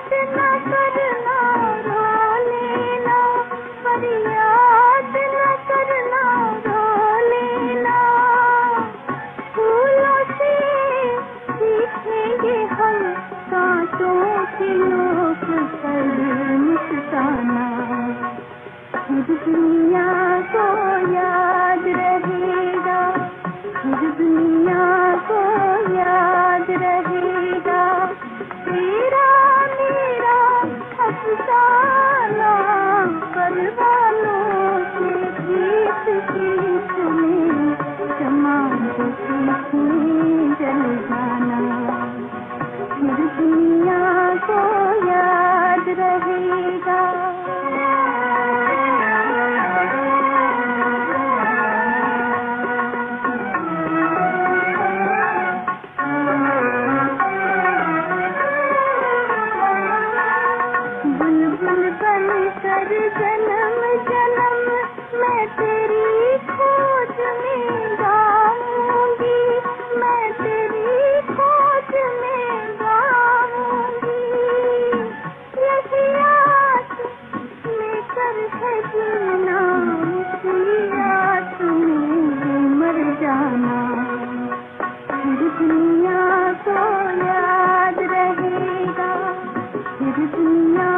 न करना रो लेना, फरियाद न करना रो लेना। फूलों से सीखेंगे हम कांटों के नोक पर मुस्काना। फिर दुनिया को याद रहेगा, फिर दुनिया को याद रहेगा तेरा मेरा अफसाना। परवानों के गीत गीत में समा जल जाना। फिर दुनिया को याद रहेगा। बुलबुल बनकर जन्म जन्म मैं तेरी खोज में गाऊंगी, मैं तेरी खोज में गाऊंगी। यही आस लेकर है जीना, इसी आस में मर जाना। फिर दुनिया को याद रहेगा, फिर दुनिया